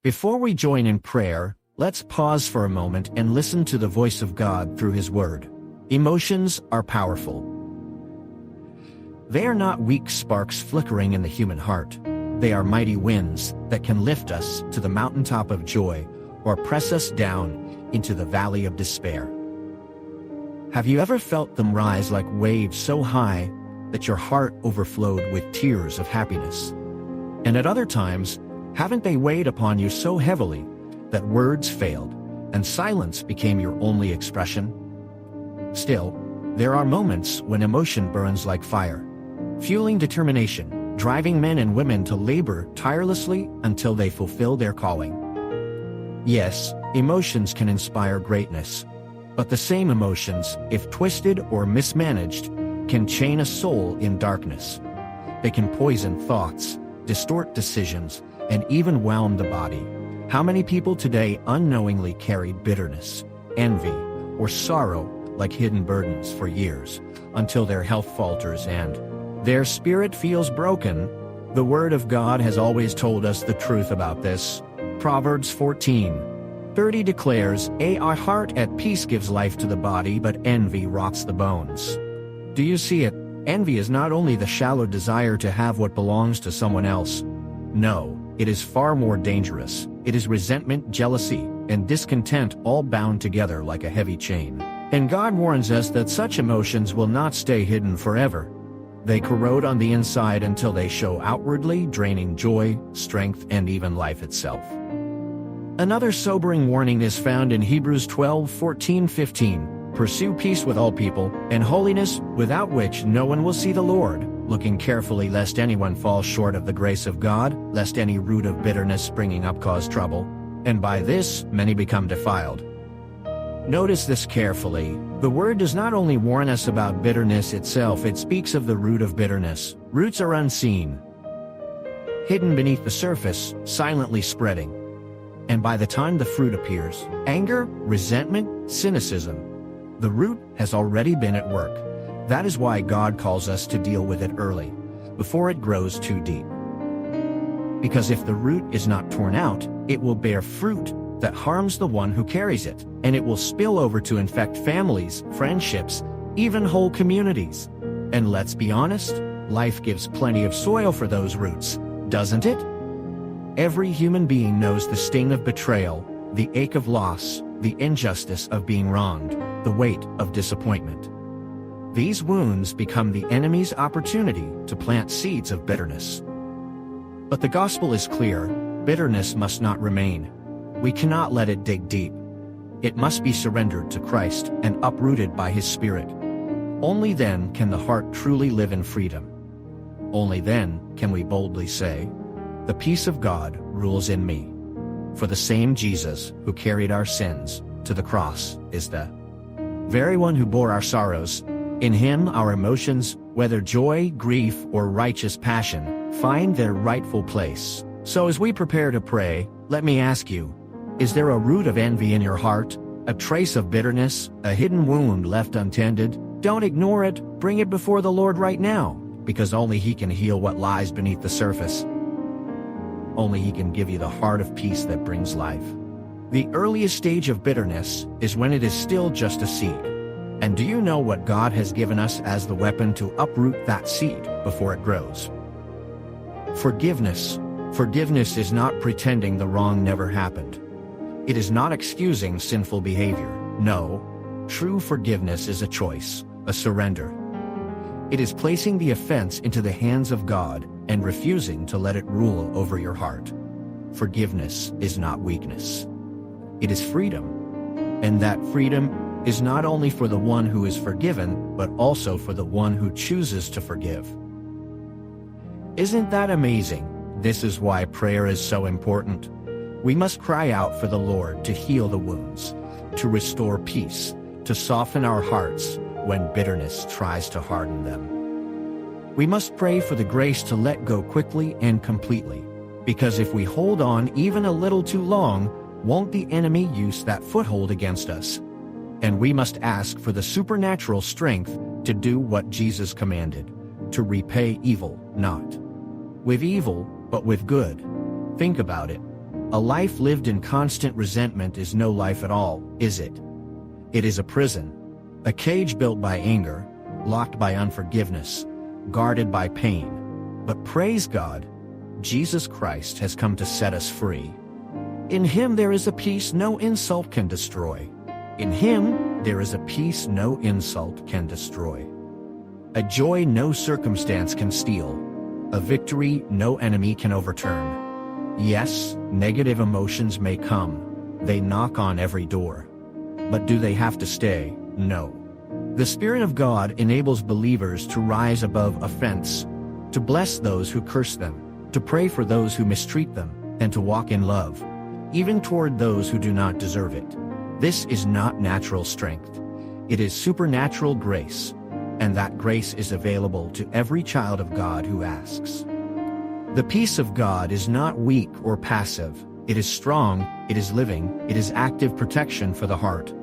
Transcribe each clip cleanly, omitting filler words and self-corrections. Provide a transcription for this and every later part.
Before we join in prayer, let's pause for a moment and listen to the voice of God through His Word. Emotions are powerful. They are not weak sparks flickering in the human heart. They are mighty winds that can lift us to the mountaintop of joy or press us down into the valley of despair. Have you ever felt them rise like waves so high that your heart overflowed with tears of happiness? And at other times, haven't they weighed upon you so heavily that words failed and silence became your only expression? Still, there are moments when emotion burns like fire, fueling determination, driving men and women to labor tirelessly until they fulfill their calling. Yes, emotions can inspire greatness, but the same emotions, if twisted or mismanaged, can chain a soul in darkness. They can poison thoughts, distort decisions, and even whelm the body. How many people today unknowingly carry bitterness, envy, or sorrow like hidden burdens for years, until their health falters and their spirit feels broken? The Word of God has always told us the truth about this. Proverbs 14:30 declares, "A heart at peace gives life to the body, but envy rots the bones." Do you see it? Envy is not only the shallow desire to have what belongs to someone else. No, it is far more dangerous. It is resentment, jealousy, and discontent all bound together like a heavy chain. And God warns us that such emotions will not stay hidden forever. They corrode on the inside until they show outwardly, draining joy, strength, and even life itself. Another sobering warning is found in Hebrews 12:14-15. "Pursue peace with all people, and holiness, without which no one will see the Lord, looking carefully lest anyone fall short of the grace of God, lest any root of bitterness springing up cause trouble, and by this many become defiled." Notice this carefully. The Word does not only warn us about bitterness itself, it speaks of the root of bitterness. Roots are unseen, hidden beneath the surface, silently spreading. And by the time the fruit appears, anger, resentment, cynicism, the root has already been at work. That is why God calls us to deal with it early, before it grows too deep. Because if the root is not torn out, it will bear fruit that harms the one who carries it, and it will spill over to infect families, friendships, even whole communities. And let's be honest, life gives plenty of soil for those roots, doesn't it? Every human being knows the sting of betrayal, the ache of loss, the injustice of being wronged, the weight of disappointment. These wounds become the enemy's opportunity to plant seeds of bitterness. But the gospel is clear: bitterness must not remain. We cannot let it dig deep. It must be surrendered to Christ and uprooted by His Spirit. Only then can the heart truly live in freedom. Only then can we boldly say, "The peace of God rules in me." For the same Jesus who carried our sins to the cross is the very one who bore our sorrows. In Him our emotions, whether joy, grief, or righteous passion, find their rightful place. So as we prepare to pray, let me ask you, is there a root of envy in your heart? A trace of bitterness? A hidden wound left untended? Don't ignore it. Bring it before the Lord right now, because only He can heal what lies beneath the surface. Only He can give you the heart of peace that brings life. The earliest stage of bitterness is when it is still just a seed. And do you know what God has given us as the weapon to uproot that seed before it grows? Forgiveness. Forgiveness is not pretending the wrong never happened. It is not excusing sinful behavior. No, true forgiveness is a choice, a surrender. It is placing the offense into the hands of God and refusing to let it rule over your heart. Forgiveness is not weakness. It is freedom. And that freedom is not only for the one who is forgiven, but also for the one who chooses to forgive. Isn't that amazing? This is why prayer is so important. We must cry out for the Lord to heal the wounds, to restore peace, to soften our hearts when bitterness tries to harden them. We must pray for the grace to let go quickly and completely, because if we hold on even a little too long, won't the enemy use that foothold against us? And we must ask for the supernatural strength to do what Jesus commanded, to repay evil, not with evil, but with good. Think about it. A life lived in constant resentment is no life at all, is it? It is a prison. A cage built by anger, locked by unforgiveness, guarded by pain. But praise God, Jesus Christ has come to set us free. In Him there is a peace no insult can destroy. In Him there is a peace no insult can destroy. A joy no circumstance can steal. A victory no enemy can overturn. Yes, negative emotions may come. They knock on every door. But do they have to stay? No. The Spirit of God enables believers to rise above offense, to bless those who curse them, to pray for those who mistreat them, and to walk in love, even toward those who do not deserve it. This is not natural strength. It is supernatural grace, and that grace is available to every child of God who asks. The peace of God is not weak or passive. It is strong, it is living, it is active protection for the heart.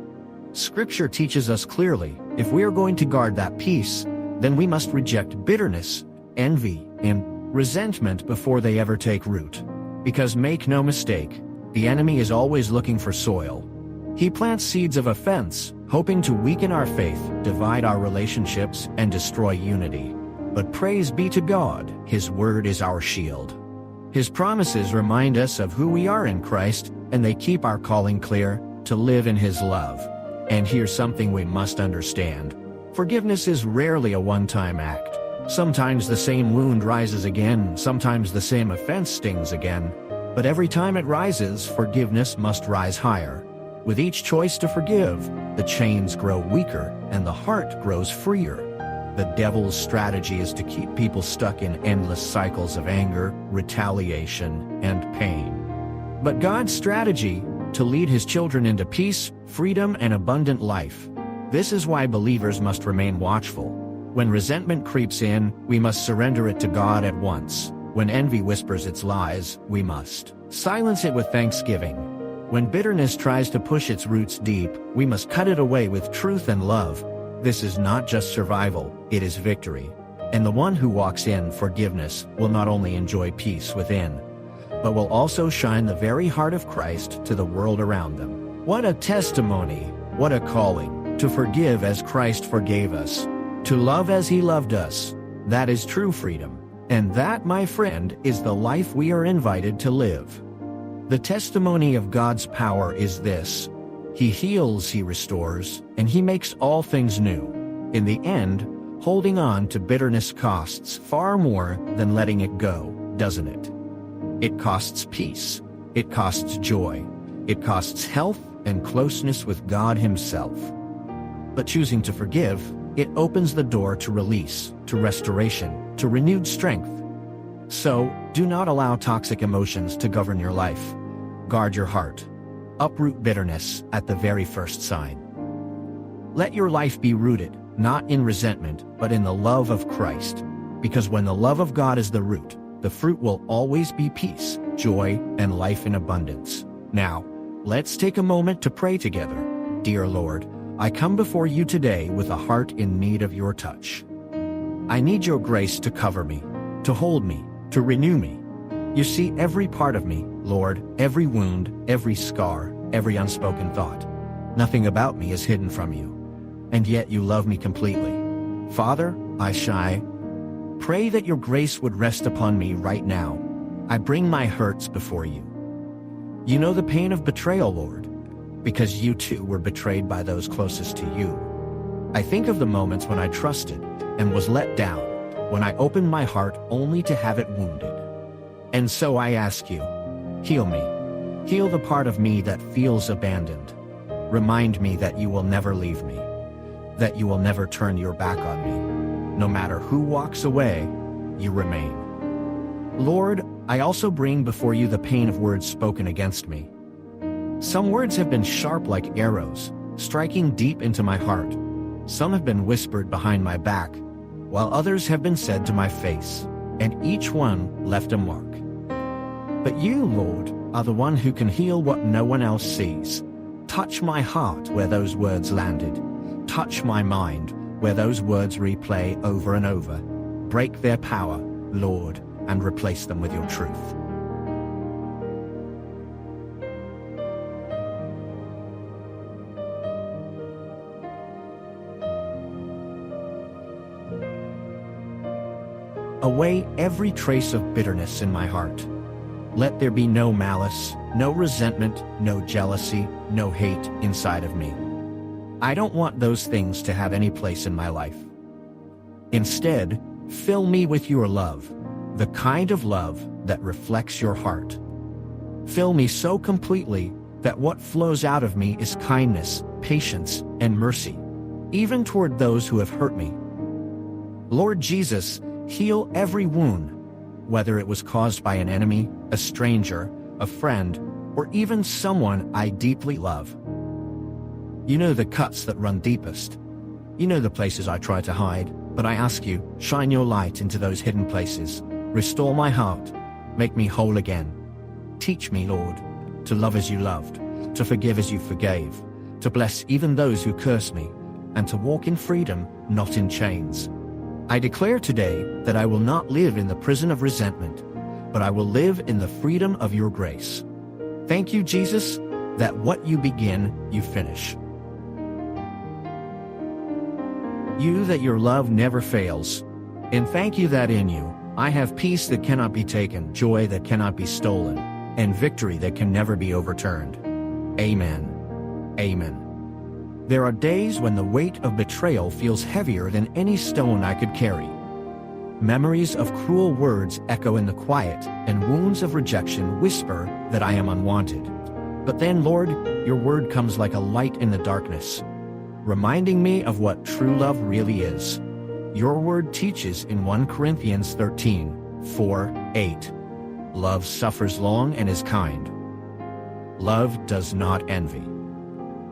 Scripture teaches us clearly, if we are going to guard that peace, then we must reject bitterness, envy, and resentment before they ever take root. Because make no mistake, the enemy is always looking for soil. He plants seeds of offense, hoping to weaken our faith, divide our relationships, and destroy unity. But praise be to God, His word is our shield. His promises remind us of who we are in Christ, and they keep our calling clear, to live in His love. And here's something we must understand. Forgiveness is rarely a one-time act. Sometimes the same wound rises again, sometimes the same offense stings again. But every time it rises, forgiveness must rise higher. With each choice to forgive, the chains grow weaker and the heart grows freer. The devil's strategy is to keep people stuck in endless cycles of anger, retaliation, and pain. But God's strategy, to lead His children into peace, freedom, and abundant life. This is why believers must remain watchful. When resentment creeps in, we must surrender it to God at once. When envy whispers its lies, we must silence it with thanksgiving. When bitterness tries to push its roots deep, we must cut it away with truth and love. This is not just survival, it is victory. And the one who walks in forgiveness will not only enjoy peace within, but will also shine the very heart of Christ to the world around them. What a testimony, what a calling, to forgive as Christ forgave us, to love as He loved us. That is true freedom. And that, my friend, is the life we are invited to live. The testimony of God's power is this: He heals, He restores, and He makes all things new. In the end, holding on to bitterness costs far more than letting it go, doesn't it? It costs peace, it costs joy, it costs health and closeness with God Himself. But choosing to forgive, it opens the door to release, to restoration, to renewed strength. So, do not allow toxic emotions to govern your life. Guard your heart. Uproot bitterness at the very first sign. Let your life be rooted, not in resentment, but in the love of Christ. Because when the love of God is the root, the fruit will always be peace, joy, and life in abundance. Now, let's take a moment to pray together. Dear Lord, I come before you today with a heart in need of your touch. I need your grace to cover me, to hold me, to renew me. You see every part of me, Lord, every wound, every scar, every unspoken thought. Nothing about me is hidden from you. And yet you love me completely. Father, I pray that your grace would rest upon me right now. I bring my hurts before you. You know the pain of betrayal, Lord, because you too were betrayed by those closest to you. I think of the moments when I trusted and was let down, when I opened my heart only to have it wounded. And so I ask you, heal me. Heal the part of me that feels abandoned. Remind me that you will never leave me, that you will never turn your back on me. No matter who walks away, you remain. Lord, I also bring before you the pain of words spoken against me. Some words have been sharp like arrows, striking deep into my heart. Some have been whispered behind my back, while others have been said to my face, and each one left a mark. But you, Lord, are the one who can heal what no one else sees. Touch my heart where those words landed. Touch my mind where those words replay over and over. Break their power, Lord, and replace them with your truth. away every trace of bitterness in my heart. Let there be no malice, no resentment, no jealousy, no hate inside of me. I don't want those things to have any place in my life. Instead, fill me with your love, the kind of love that reflects your heart. Fill me so completely that what flows out of me is kindness, patience, and mercy, even toward those who have hurt me. Lord Jesus, heal every wound, whether it was caused by an enemy, a stranger, a friend, or even someone I deeply love. You know the cuts that run deepest. You know the places I try to hide, but I ask you, shine your light into those hidden places. Restore my heart. Make me whole again. Teach me, Lord, to love as you loved, to forgive as you forgave, to bless even those who curse me, and to walk in freedom, not in chains. I declare today that I will not live in the prison of resentment, but I will live in the freedom of your grace. Thank you, Jesus, that what you begin, you finish. You that your love never fails, and thank you that in you, I have peace that cannot be taken, joy that cannot be stolen, and victory that can never be overturned. Amen. Amen. There are days when the weight of betrayal feels heavier than any stone I could carry. Memories of cruel words echo in the quiet, and wounds of rejection whisper that I am unwanted. But then, Lord, your word comes like a light in the darkness, reminding me of what true love really is. Your word teaches in 1 Corinthians 13:4-8. Love suffers long and is kind. Love does not envy.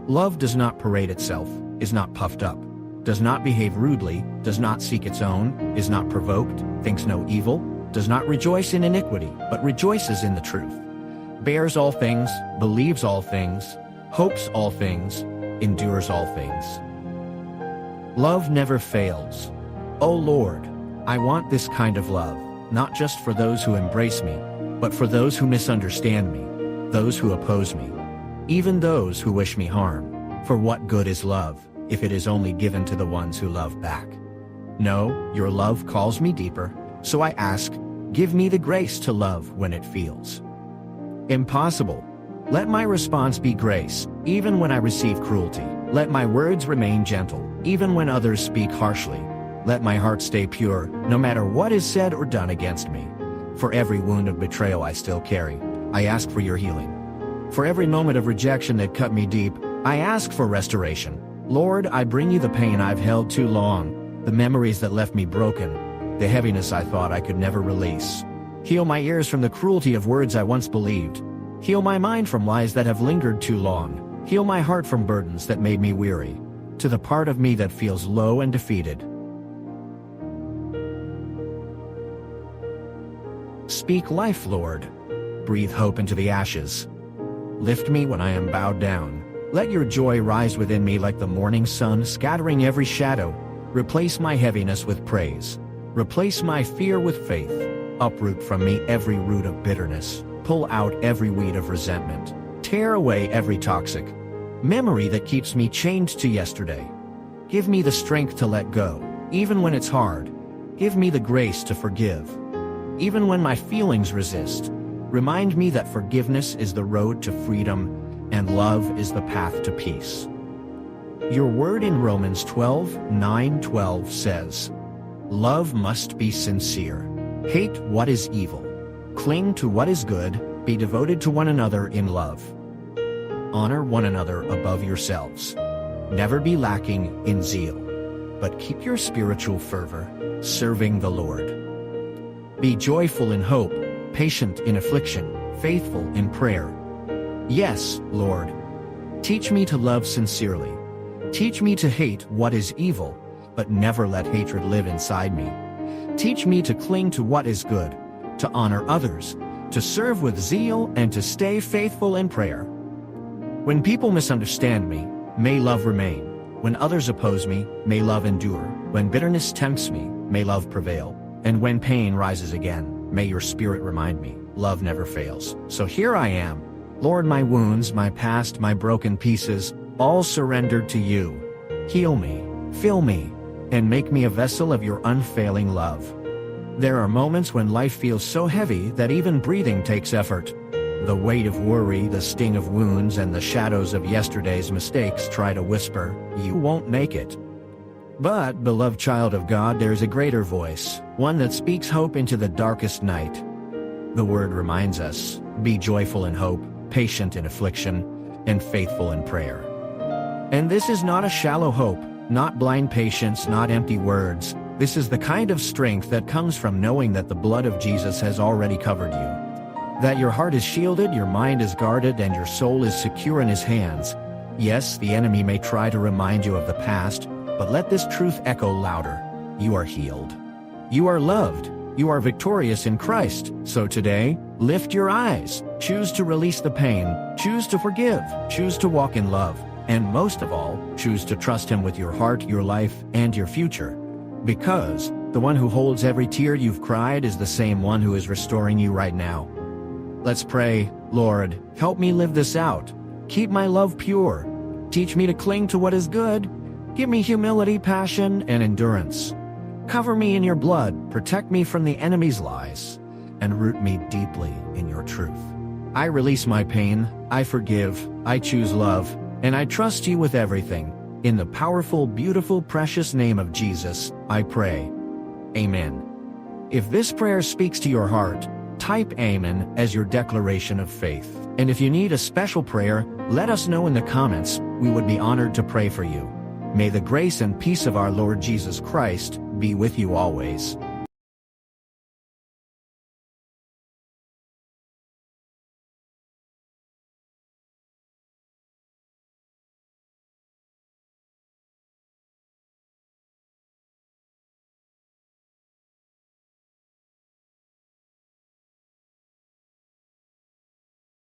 Love does not parade itself, is not puffed up, does not behave rudely, does not seek its own, is not provoked, thinks no evil, does not rejoice in iniquity, but rejoices in the truth, bears all things, believes all things, hopes all things, endures all things. Love never fails. O Lord, I want this kind of love, not just for those who embrace me, but for those who misunderstand me, those who oppose me, even those who wish me harm. For what good is love, if it is only given to the ones who love back? No, your love calls me deeper, so I ask, give me the grace to love when it feels impossible. Let my response be grace, even when I receive cruelty. Let my words remain gentle, even when others speak harshly. Let my heart stay pure, no matter what is said or done against me. For every wound of betrayal I still carry, I ask for your healing. For every moment of rejection that cut me deep, I ask for restoration. Lord, I bring you the pain I've held too long, the memories that left me broken, the heaviness I thought I could never release. Heal my ears from the cruelty of words I once believed. Heal my mind from lies that have lingered too long. Heal my heart from burdens that made me weary. To the part of me that feels low and defeated, speak life, Lord. Breathe hope into the ashes. Lift me when I am bowed down. Let your joy rise within me like the morning sun, scattering every shadow. Replace my heaviness with praise. Replace my fear with faith. Uproot from me every root of bitterness. Pull out every weed of resentment. Tear away every toxic memory that keeps me chained to yesterday. Give me the strength to let go, even when it's hard. Give me the grace to forgive, even when my feelings resist. Remind me that forgiveness is the road to freedom and love is the path to peace. Your word in Romans 12:9-12 says, love must be sincere. Hate what is evil. Cling to what is good. Be devoted to one another in love. Honor one another above yourselves. Never be lacking in zeal, but keep your spiritual fervor, serving the Lord. Be joyful in hope, patient in affliction, faithful in prayer. Yes, Lord. Teach me to love sincerely. Teach me to hate what is evil, but never let hatred live inside me. Teach me to cling to what is good, to honor others, to serve with zeal, and to stay faithful in prayer. When people misunderstand me, may love remain. When others oppose me, may love endure. When bitterness tempts me, may love prevail. And when pain rises again, may your spirit remind me, love never fails. So here I am, Lord, my wounds, my past, my broken pieces, all surrendered to you. Heal me, fill me, and make me a vessel of your unfailing love. There are moments when life feels so heavy that even breathing takes effort. The weight of worry, the sting of wounds, and the shadows of yesterday's mistakes try to whisper, "You won't make it." But, beloved child of God, there's a greater voice, one that speaks hope into the darkest night. The Word reminds us, "Be joyful in hope, patient in affliction, and faithful in prayer." And this is not a shallow hope, not blind patience, not empty words. This is the kind of strength that comes from knowing that the blood of Jesus has already covered you. That your heart is shielded, your mind is guarded, and your soul is secure in His hands. Yes, the enemy may try to remind you of the past, but let this truth echo louder. You are healed. You are loved. You are victorious in Christ. So today, lift your eyes. Choose to release the pain. Choose to forgive. Choose to walk in love. And most of all, choose to trust Him with your heart, your life, and your future. Because the one who holds every tear you've cried is the same one who is restoring you right now. Let's pray. Lord, help me live this out. Keep my love pure. Teach me to cling to what is good. Give me humility, passion, and endurance. Cover me in your blood, protect me from the enemy's lies, and root me deeply in your truth. I release my pain, I forgive, I choose love, and I trust you with everything. In the powerful, beautiful, precious name of Jesus, I pray. Amen. If this prayer speaks to your heart, type Amen as your declaration of faith. And if you need a special prayer, let us know in the comments. We would be honored to pray for you. May the grace and peace of our Lord Jesus Christ be with you always.